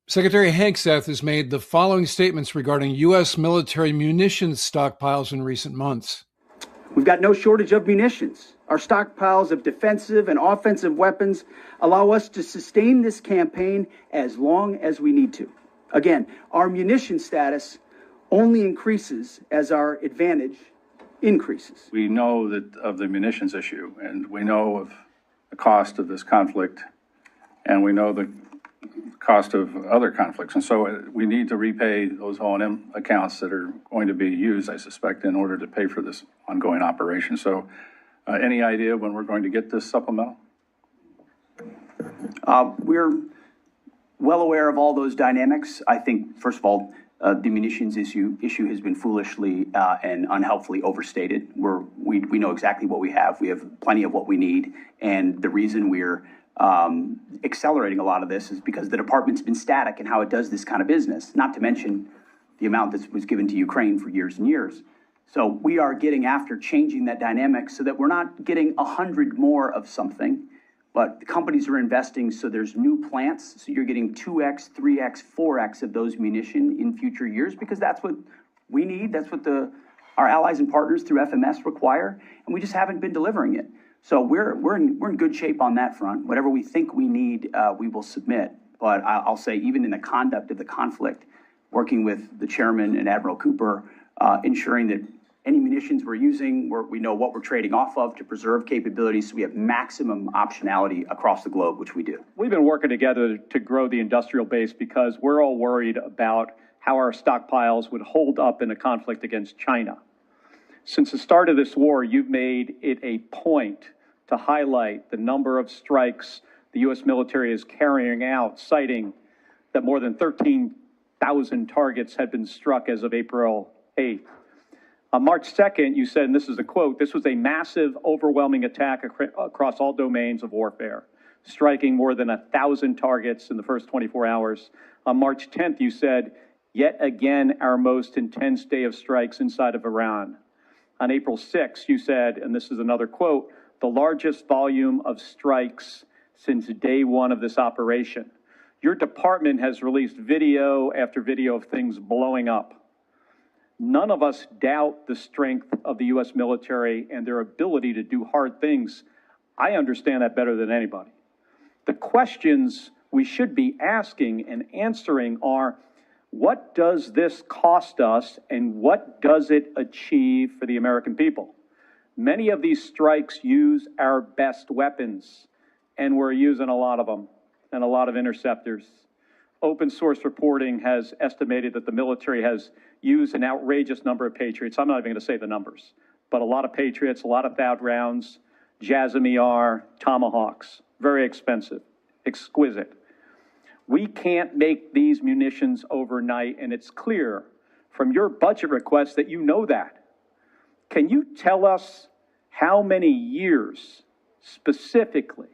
Secretary Hegseth has made the following statements regarding U.S. military munitions stockpiles in recent months. We've got no shortage of munitions. Our stockpiles of defensive and offensive weapons allow us to sustain this campaign as long as we need to. Again, our munition status only increases as our advantage increases. We know that of the munitions issue, and we know of the cost of this conflict, and we know the cost of other conflicts. And so we need to repay those O&M accounts that are going to be used, I suspect, in order to pay for this ongoing operation. So any idea when we're going to get this supplemental? We're well aware of all those dynamics. I think, first of all, the munitions issue has been foolishly and unhelpfully overstated. We know exactly what we have. We have plenty of what we need. And the reason we're accelerating a lot of this is because the department's been static in how it does this kind of business, not to mention the amount that was given to Ukraine for years and years. So we are getting after changing that dynamic so that we're not getting 100 more of something, but the companies are investing so there's new plants, so you're getting 2x, 3x, 4x of those munition in future years, because that's what we need, that's what our allies and partners through FMS require, and we just haven't been delivering it. So we're in good shape on that front. Whatever we think we need, we will submit. But I'll say, even in the conduct of the conflict, working with the chairman and Admiral Cooper, ensuring that any munitions we're using, we know what we're trading off of to preserve capabilities, so we have maximum optionality across the globe, which we do. We've been working together to grow the industrial base because we're all worried about how our stockpiles would hold up in a conflict against China. Since the start of this war, you've made it a point to highlight the number of strikes the U.S. military is carrying out, citing that more than 13,000 targets had been struck as of April 8th. On March 2nd, you said, and this is a quote, "This was a massive, overwhelming attack across all domains of warfare, striking more than 1,000 targets in the first 24 hours. On March 10th, you said, "Yet again, our most intense day of strikes inside of Iran." On April 6th, you said, and this is another quote, "The largest volume of strikes since day one of this operation." Your department has released video after video of things blowing up. None of us doubt the strength of the U.S. military and their ability to do hard things. I understand that better than anybody. The questions we should be asking and answering are, what does this cost us and what does it achieve for the American people? Many of these strikes use our best weapons, and we're using a lot of them, and a lot of interceptors. Open source reporting has estimated that the military has used an outrageous number of Patriots. I'm not even going to say the numbers, but a lot of Patriots, a lot of THAAD rounds, JASM ER, Tomahawks, very expensive, exquisite. We can't make these munitions overnight, and it's clear from your budget request that you know that. Can you tell us how many years specifically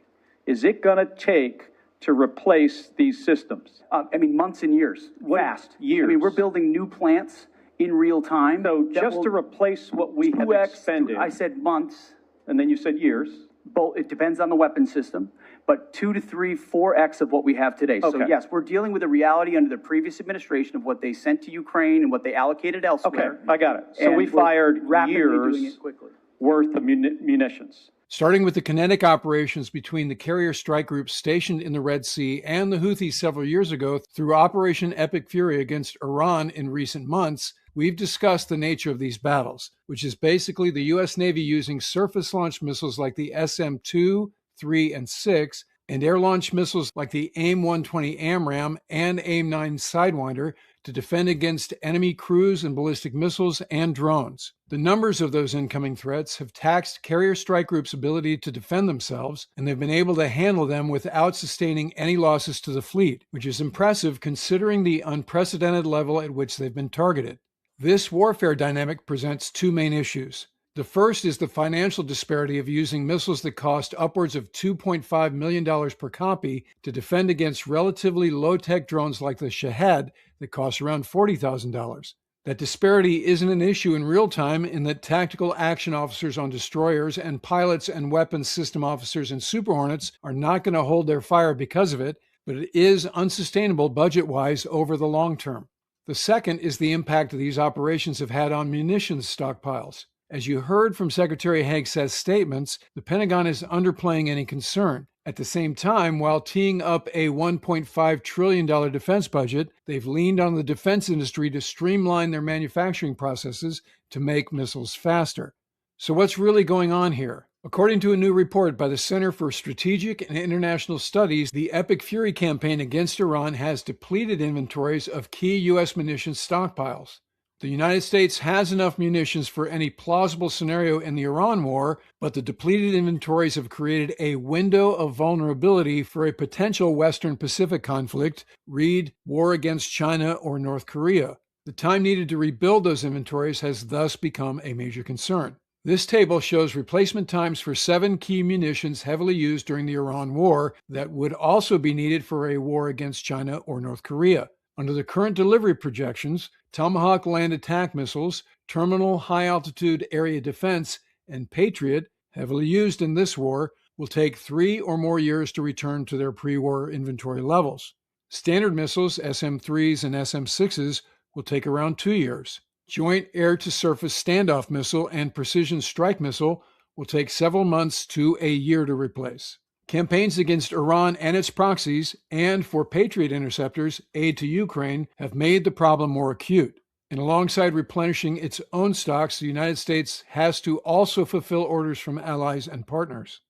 is it going to take to replace these systems? Months and years. Fast, years. We're building new plants in real time. So just to replace what we have expended. I said months. And then you said years. Both, it depends on the weapon system, but 2 to 3, 4x of what we have today. Okay. So yes, we're dealing with a reality under the previous administration of what they sent to Ukraine and what they allocated elsewhere. Okay, I got it. So we fired years quickly. worth of munitions. Starting with the kinetic operations between the carrier strike groups stationed in the Red Sea and the Houthis several years ago through Operation Epic Fury against Iran in recent months, we've discussed the nature of these battles, which is basically the U.S. Navy using surface-launched missiles like the SM-2, 3, and 6, and air-launched missiles like the AIM-120 AMRAAM and AIM-9 Sidewinder to defend against enemy cruise and ballistic missiles and drones. The numbers of those incoming threats have taxed carrier strike groups' ability to defend themselves, and they've been able to handle them without sustaining any losses to the fleet, which is impressive considering the unprecedented level at which they've been targeted. This warfare dynamic presents two main issues. The first is the financial disparity of using missiles that cost upwards of $2.5 million per copy to defend against relatively low-tech drones like the Shahed that cost around $40,000. That disparity isn't an issue in real time in that tactical action officers on destroyers and pilots and weapons system officers in Super Hornets are not going to hold their fire because of it, but it is unsustainable budget-wise over the long term. The second is the impact these operations have had on munitions stockpiles. As you heard from Secretary Hegseth's statements, the Pentagon is underplaying any concern. At the same time, while teeing up a $1.5 trillion defense budget, they've leaned on the defense industry to streamline their manufacturing processes to make missiles faster. So what's really going on here? According to a new report by the Center for Strategic and International Studies, the Epic Fury campaign against Iran has depleted inventories of key U.S. munitions stockpiles. The United States has enough munitions for any plausible scenario in the Iran war, but the depleted inventories have created a window of vulnerability for a potential Western Pacific conflict, read war against China or North Korea. The time needed to rebuild those inventories has thus become a major concern. This table shows replacement times for 7 key munitions heavily used during the Iran war that would also be needed for a war against China or North Korea. Under the current delivery projections, Tomahawk land attack missiles, terminal high-altitude area defense, and Patriot, heavily used in this war, will take 3 or more years to return to their pre-war inventory levels. Standard missiles, SM-3s and SM-6s, will take around 2 years. Joint air-to-surface standoff missile and precision strike missile will take several months to a year to replace. Campaigns against Iran and its proxies, and for Patriot interceptors, aid to Ukraine, have made the problem more acute. And alongside replenishing its own stocks, the United States has to also fulfill orders from allies and partners.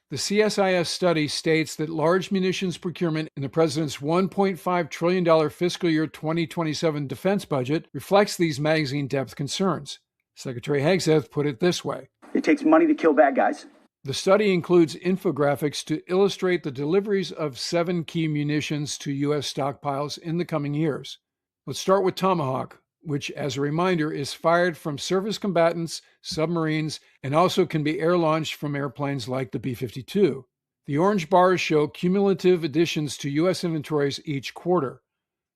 The CSIS study states that large munitions procurement in the president's $1.5 trillion fiscal year 2027 defense budget reflects these magazine depth concerns. Secretary Hegseth put it this way. It takes money to kill bad guys. The study includes infographics to illustrate the deliveries of 7 key munitions to U.S. stockpiles in the coming years. Let's start with Tomahawk, which, as a reminder, is fired from surface combatants, submarines, and also can be air-launched from airplanes like the B-52. The orange bars show cumulative additions to U.S. inventories each quarter.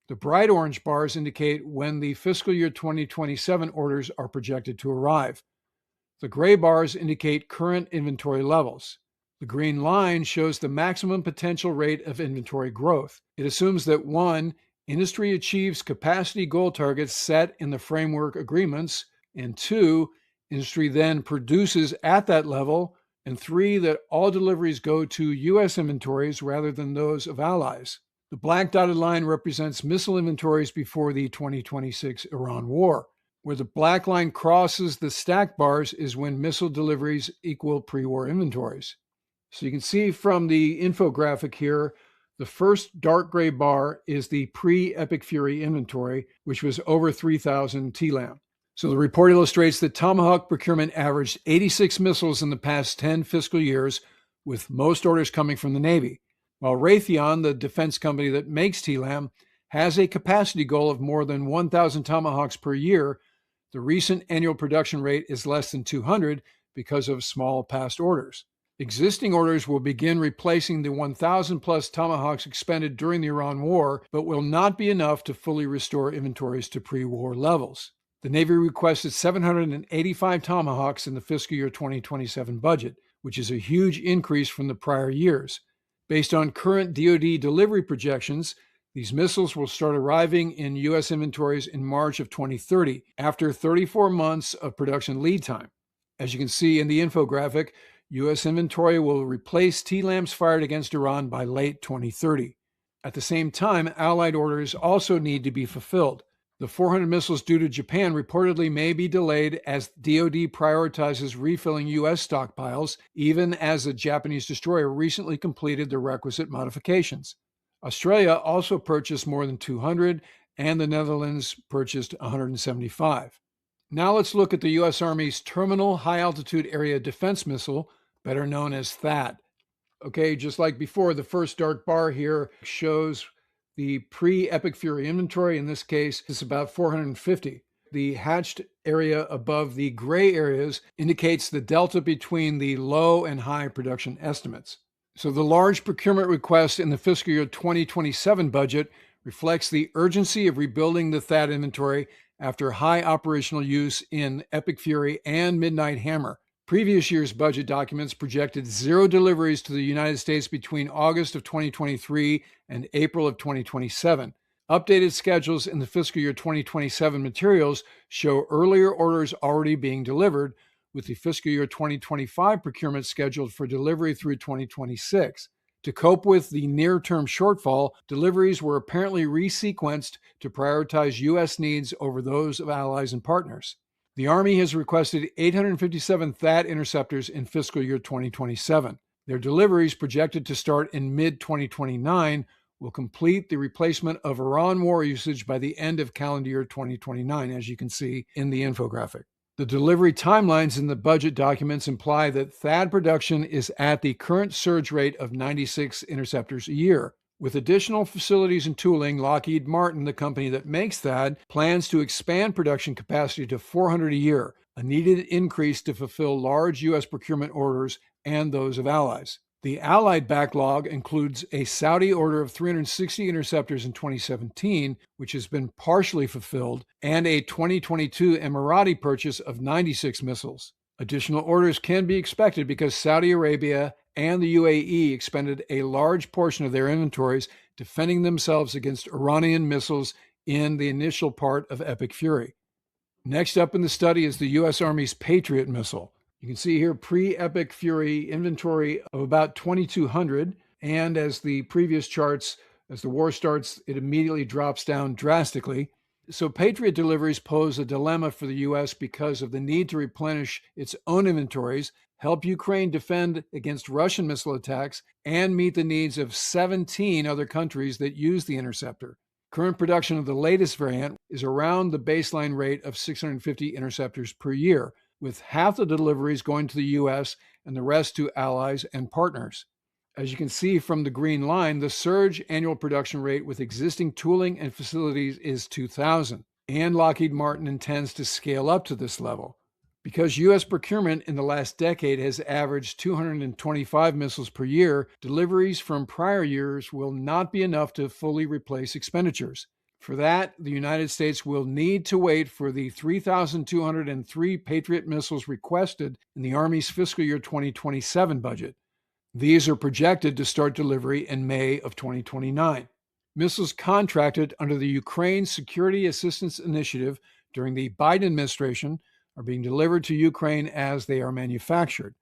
The bright orange bars indicate when the fiscal year 2027 orders are projected to arrive. The gray bars indicate current inventory levels. The green line shows the maximum potential rate of inventory growth. It assumes that 1, industry achieves capacity goal targets set in the framework agreements, and 2, industry then produces at that level, and 3, that all deliveries go to U.S. inventories rather than those of allies. The black dotted line represents missile inventories before the 2026 Iran war. Where the black line crosses the stacked bars is when missile deliveries equal pre-war inventories. So you can see from the infographic here, the first dark gray bar is the pre-Epic Fury inventory, which was over 3,000 TLAM. So the report illustrates that Tomahawk procurement averaged 86 missiles in the past 10 fiscal years, with most orders coming from the Navy, while Raytheon, the defense company that makes TLAM, has a capacity goal of more than 1,000 Tomahawks per year. The recent annual production rate is less than 200 because of small past orders. Existing orders will begin replacing the 1,000 plus Tomahawks expended during the Iran war, but will not be enough to fully restore inventories to pre-war levels. The Navy requested 785 Tomahawks in the fiscal year 2027 budget, which is a huge increase from the prior years. Based on current DoD delivery projections, these missiles will start arriving in U.S. inventories in March of 2030, after 34 months of production lead time. As you can see in the infographic, U.S. inventory will replace TLAMs fired against Iran by late 2030. At the same time, Allied orders also need to be fulfilled. The 400 missiles due to Japan reportedly may be delayed as DoD prioritizes refilling U.S. stockpiles, even as a Japanese destroyer recently completed the requisite modifications. Australia also purchased more than 200, and the Netherlands purchased 175. Now let's look at the U.S. Army's Terminal High Altitude Area Defense Missile, better known as THAAD. Okay, just like before, the first dark bar here shows the pre-Epic Fury inventory. In this case, it's about 450. The hatched area above the gray areas indicates the delta between the low and high production estimates. So the large procurement request in the fiscal year 2027 budget reflects the urgency of rebuilding the THAAD inventory after high operational use in Epic Fury and Midnight Hammer. Previous year's budget documents projected 0 deliveries to the United States between August of 2023 and April of 2027. Updated schedules in the fiscal year 2027 materials show earlier orders already being delivered, with the fiscal year 2025 procurement scheduled for delivery through 2026. To cope with the near-term shortfall, deliveries were apparently resequenced to prioritize U.S. needs over those of allies and partners. The Army has requested 857 THAAD interceptors in fiscal year 2027. Their deliveries, projected to start in mid-2029, will complete the replacement of Iran war usage by the end of calendar year 2029, as you can see in the infographic. The delivery timelines in the budget documents imply that THAAD production is at the current surge rate of 96 interceptors a year. With additional facilities and tooling, Lockheed Martin, the company that makes THAAD, plans to expand production capacity to 400 a year, a needed increase to fulfill large U.S. procurement orders and those of allies. The Allied backlog includes a Saudi order of 360 interceptors in 2017, which has been partially fulfilled, and a 2022 Emirati purchase of 96 missiles. Additional orders can be expected because Saudi Arabia and the UAE expended a large portion of their inventories defending themselves against Iranian missiles in the initial part of Epic Fury. Next up in the study is the U.S. Army's Patriot missile. You can see here pre-Epic Fury inventory of about 2,200, and as the previous charts, as the war starts, it immediately drops down drastically. So Patriot deliveries pose a dilemma for the U.S. because of the need to replenish its own inventories, help Ukraine defend against Russian missile attacks, and meet the needs of 17 other countries that use the interceptor. Current production of the latest variant is around the baseline rate of 650 interceptors per year, with half the deliveries going to the U.S. and the rest to allies and partners. As you can see from the green line, the surge annual production rate with existing tooling and facilities is 2,000, and Lockheed Martin intends to scale up to this level. Because U.S. procurement in the last decade has averaged 225 missiles per year, deliveries from prior years will not be enough to fully replace expenditures. For that, the United States will need to wait for the 3,203 Patriot missiles requested in the Army's fiscal year 2027 budget. These are projected to start delivery in May of 2029. Missiles contracted under the Ukraine Security Assistance Initiative during the Biden administration are being delivered to Ukraine as they are manufactured.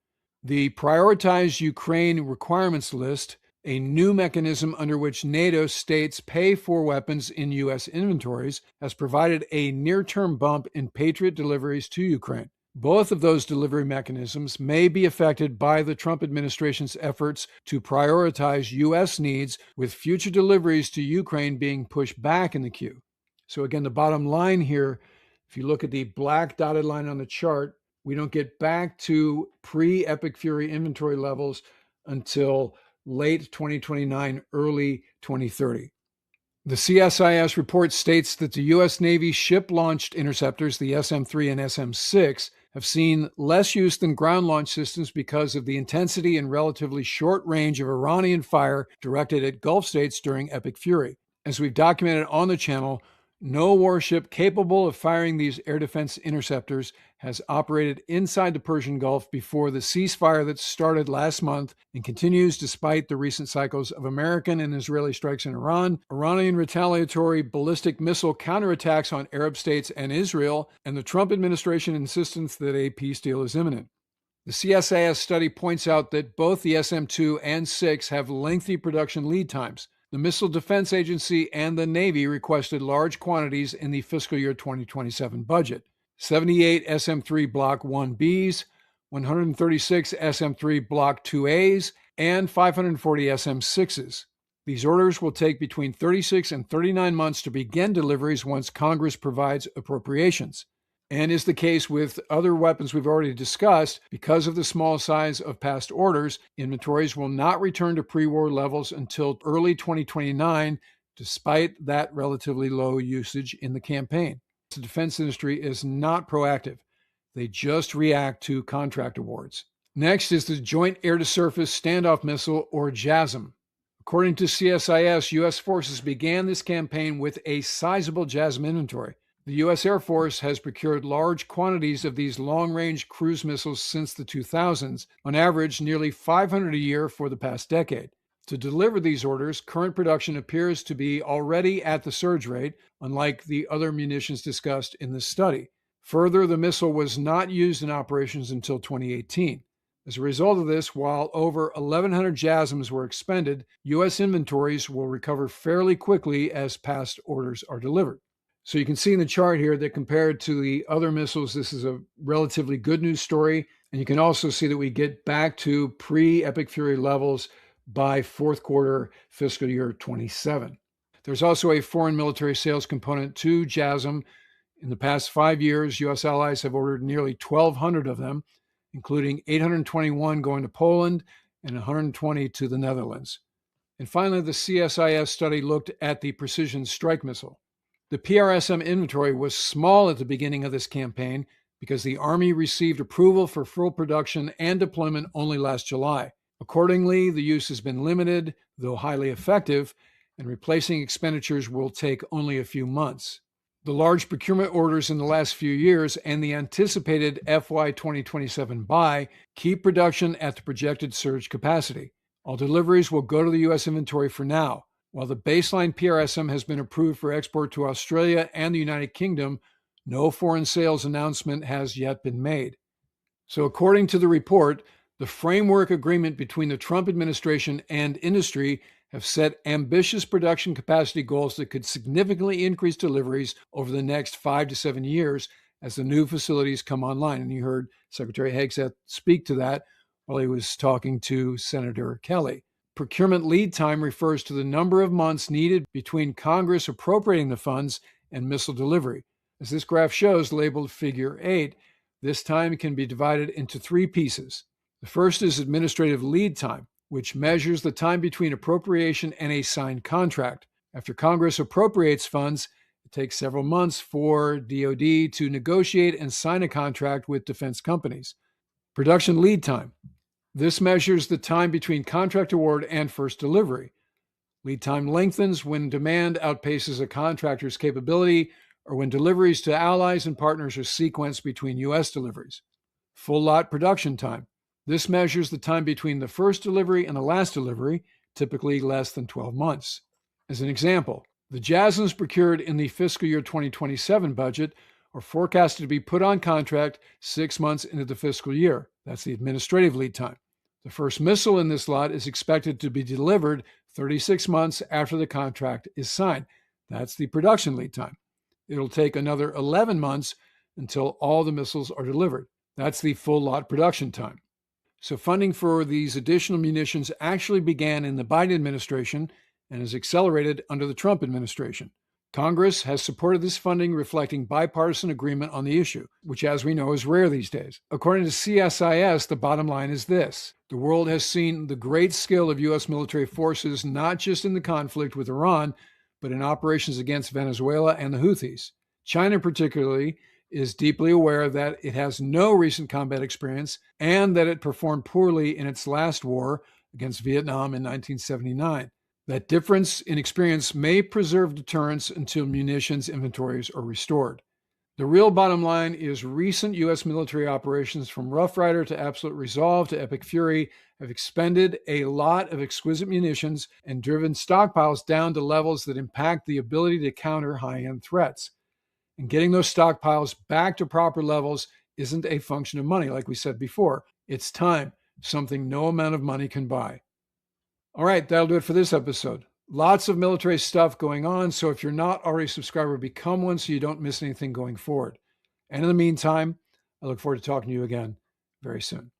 The Prioritized Ukraine Requirements List, a new mechanism under which NATO states pay for weapons in U.S. inventories, has provided a near-term bump in Patriot deliveries to Ukraine. Both of those delivery mechanisms may be affected by the Trump administration's efforts to prioritize U.S. needs, with future deliveries to Ukraine being pushed back in the queue. So again, the bottom line here, if you look at the black dotted line on the chart, we don't get back to pre-Epic Fury inventory levels until late 2029, early 2030. The CSIS report states that the U.S. Navy ship-launched interceptors, the SM-3 and SM-6, have seen less use than ground-launched systems because of the intensity and relatively short range of Iranian fire directed at Gulf states during Epic Fury. As we've documented on the channel, no warship capable of firing these air defense interceptors has operated inside the Persian Gulf before the ceasefire that started last month and continues despite the recent cycles of American and Israeli strikes in Iran, Iranian retaliatory ballistic missile counterattacks on Arab states and Israel, and the Trump administration insistence that a peace deal is imminent. The CSIS study points out that both the SM-2 and 6 have lengthy production lead times. The Missile Defense Agency and the Navy requested large quantities in the fiscal year 2027 budget. 78 SM-3 Block 1Bs, 136 SM-3 Block 2As, and 540 SM-6s. These orders will take between 36 and 39 months to begin deliveries once Congress provides appropriations. And is the case with other weapons we've already discussed, because of the small size of past orders, inventories will not return to pre-war levels until early 2029, despite that relatively low usage in the campaign. The defense industry is not proactive. They just react to contract awards. Next is the Joint Air-to-Surface Standoff Missile, or JASM. According to CSIS, U.S. forces began this campaign with a sizable JASM inventory. The U.S. Air Force has procured large quantities of these long-range cruise missiles since the 2000s, on average nearly 500 a year for the past decade. To deliver these orders, current production appears to be already at the surge rate, unlike the other munitions discussed in this study. Further, the missile was not used in operations until 2018. As a result of this, while over 1,100 JASMs were expended, U.S. inventories will recover fairly quickly as past orders are delivered. So you can see in the chart here that compared to the other missiles, this is a relatively good news story. And you can also see that we get back to pre-Epic Fury levels by fourth quarter fiscal year 27. There's also a foreign military sales component to JASM. In the past 5 years, U.S. allies have ordered nearly 1,200 of them, including 821 going to Poland and 120 to the Netherlands. And finally, the CSIS study looked at the precision strike missile. The PRSM inventory was small at the beginning of this campaign because the Army received approval for full production and deployment only last July. Accordingly, the use has been limited, though highly effective, and replacing expenditures will take only a few months. The large procurement orders in the last few years and the anticipated FY 2027 buy keep production at the projected surge capacity. All deliveries will go to the U.S. inventory for now. While the baseline PRSM has been approved for export to Australia and the United Kingdom, no foreign sales announcement has yet been made. So according to the report, the framework agreement between the Trump administration and industry have set ambitious production capacity goals that could significantly increase deliveries over the next 5 to 7 years as the new facilities come online. And you heard Secretary Hegseth speak to that while he was talking to Senator Kelly. Procurement lead time refers to the number of months needed between Congress appropriating the funds and missile delivery. As this graph shows, labeled Figure 8, this time can be divided into 3 pieces. The first is administrative lead time, which measures the time between appropriation and a signed contract. After Congress appropriates funds, it takes several months for DoD to negotiate and sign a contract with defense companies. Production lead time. This measures the time between contract award and first delivery. Lead time lengthens when demand outpaces a contractor's capability or when deliveries to allies and partners are sequenced between U.S. deliveries. Full lot production time. This measures the time between the first delivery and the last delivery, typically less than 12 months. As an example, the JASMs procured in the fiscal year 2027 budget are forecasted to be put on contract 6 months into the fiscal year. That's the administrative lead time. The first missile in this lot is expected to be delivered 36 months after the contract is signed. That's the production lead time. It'll take another 11 months until all the missiles are delivered. That's the full lot production time. So funding for these additional munitions actually began in the Biden administration and is accelerated under the Trump administration. Congress has supported this funding, reflecting bipartisan agreement on the issue, which, as we know, is rare these days. According to CSIS, the bottom line is this. The world has seen the great skill of U.S. military forces, not just in the conflict with Iran, but in operations against Venezuela and the Houthis. China, particularly, is deeply aware that it has no recent combat experience and that it performed poorly in its last war against Vietnam in 1979. That difference in experience may preserve deterrence until munitions inventories are restored. The real bottom line is recent U.S. military operations from Rough Rider to Absolute Resolve to Epic Fury have expended a lot of exquisite munitions and driven stockpiles down to levels that impact the ability to counter high-end threats. And getting those stockpiles back to proper levels isn't a function of money, like we said before. It's time, something no amount of money can buy. All right, that'll do it for this episode. Lots of military stuff going on, so if you're not already a subscriber, become one so you don't miss anything going forward. And in the meantime, I look forward to talking to you again very soon.